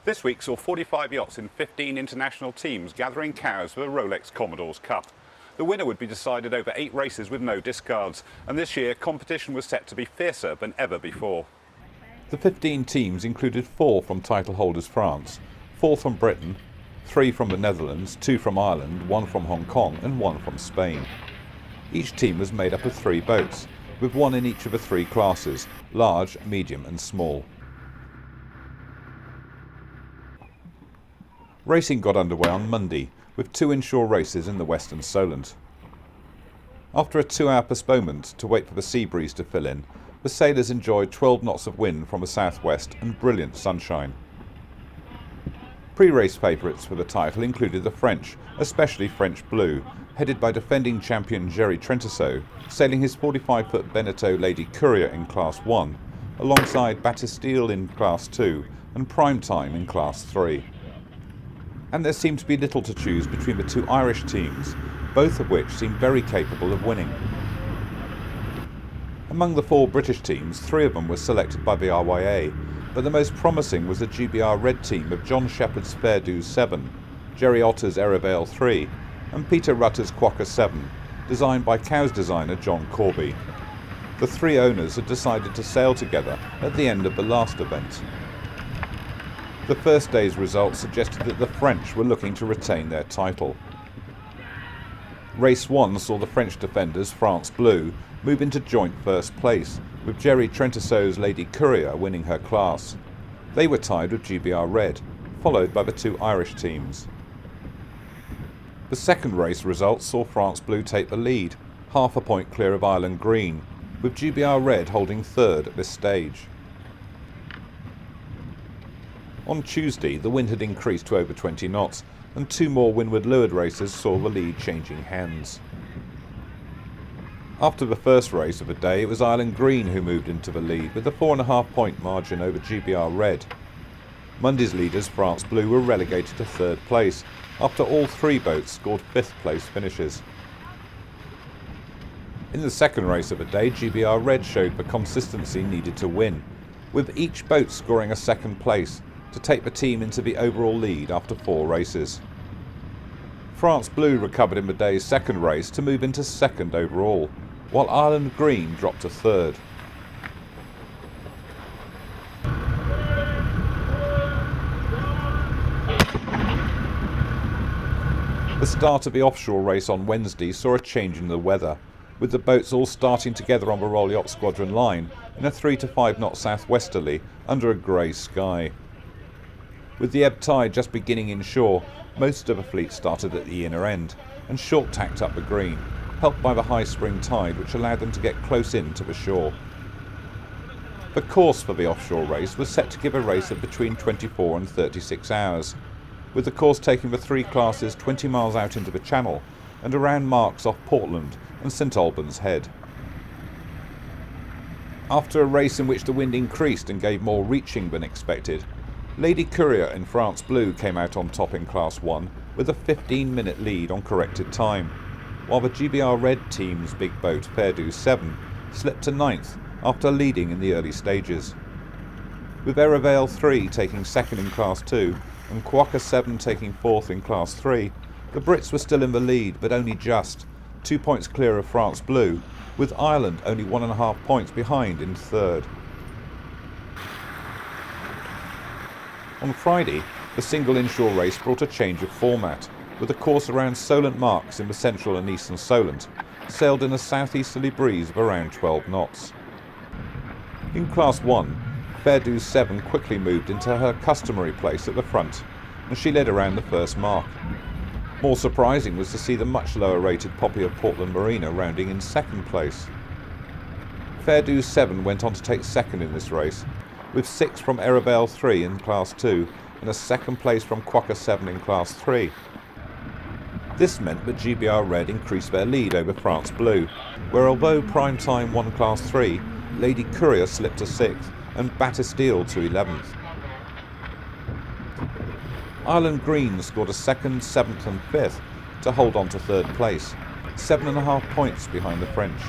This week saw 45 yachts in 15 international teams gathering cows for the Rolex Commodores Cup. The winner would be decided over 8 races with no discards, and this year competition was set to be fiercer than ever before. The 15 teams included 4 from title holders France, 4 from Britain, 3 from the Netherlands, 2 from Ireland, 1 from Hong Kong and 1 from Spain. Each team was made up of 3 boats, with 1 in each of the 3 classes, large, medium and small. Racing got underway on Monday, with 2 inshore races in the Western Solent. After a 2-hour postponement to wait for the sea breeze to fill in, the sailors enjoyed 12 knots of wind from the southwest and brilliant sunshine. Pre-race favourites for the title included the French, especially French Blue, headed by defending champion Gerry Trentiseau, sailing his 45-foot Beneteau Lady Courier in Class 1, alongside Bastille in Class 2 and Prime Time in Class 3. And there seemed to be little to choose between the 2 Irish teams, both of which seemed very capable of winning. Among the 4 British teams, 3 of them were selected by the RYA, but the most promising was the GBR Red team of John Shepherd's Fairdew 7, Jerry Otter's Erivale 3 and Peter Rutter's Quokka 7, designed by cows designer John Corby. The 3 owners had decided to sail together at the end of the last event. The first day's results suggested that the French were looking to retain their title. Race 1 saw the French defenders France Blue move into joint first place, with Gerry Trentiseau's Lady Courier winning her class. They were tied with GBR Red, followed by the 2 Irish teams. The second race results saw France Blue take the lead, half a point clear of Ireland Green, with GBR Red holding third at this stage. On Tuesday, the wind had increased to over 20 knots, and 2 more windward leeward races saw the lead changing hands. After the first race of the day, it was Ireland Green who moved into the lead, with a 4.5 point margin over GBR Red. Monday's leaders, France Blue, were relegated to 3rd place, after all 3 boats scored 5th place finishes. In the second race of the day, GBR Red showed the consistency needed to win, with each boat scoring a 2nd place, to take the team into the overall lead after 4 races. France Blue recovered in the day's second race to move into 2nd overall, while Ireland Green dropped to 3rd. The start of the offshore race on Wednesday saw a change in the weather, with the boats all starting together on the Royal Yacht Squadron line in a 3 to 5 knot southwesterly under a grey sky. With the ebb tide just beginning inshore, most of the fleet started at the inner end and short-tacked up the green, helped by the high spring tide which allowed them to get close in to the shore. The course for the offshore race was set to give a race of between 24 and 36 hours, with the course taking the 3 classes 20 miles out into the channel and around marks off Portland and St Albans Head. After a race in which the wind increased and gave more reaching than expected, Lady Courier in France Blue came out on top in Class 1 with a 15-minute lead on corrected time, while the GBR Red team's big boat Fairdew 7 slipped to 9th after leading in the early stages. With Erivale 3 taking 2nd in Class 2 and Quokka 7 taking 4th in Class 3, the Brits were still in the lead but only just, 2 points clear of France Blue, with Ireland only 1.5 points behind in 3rd. On Friday, the single inshore race brought a change of format, with a course around Solent marks in the central and eastern Solent, sailed in a southeasterly breeze of around 12 knots. In Class 1, Fairdew 7 quickly moved into her customary place at the front, and she led around the first mark. More surprising was to see the much lower rated Poppy of Portland Marina rounding in 2nd place. Fairdew 7 went on to take 2nd in this race, with 6 from Erivale 3 in Class 2 and a 2nd place from Quokka 7 in Class 3. This meant that GBR Red increased their lead over France Blue, where although Prime Time won Class 3, Lady Courier slipped to 6th and Bastille to 11th. Ireland Green scored a 2nd, 7th and 5th to hold on to 3rd place, 7.5 points behind the French.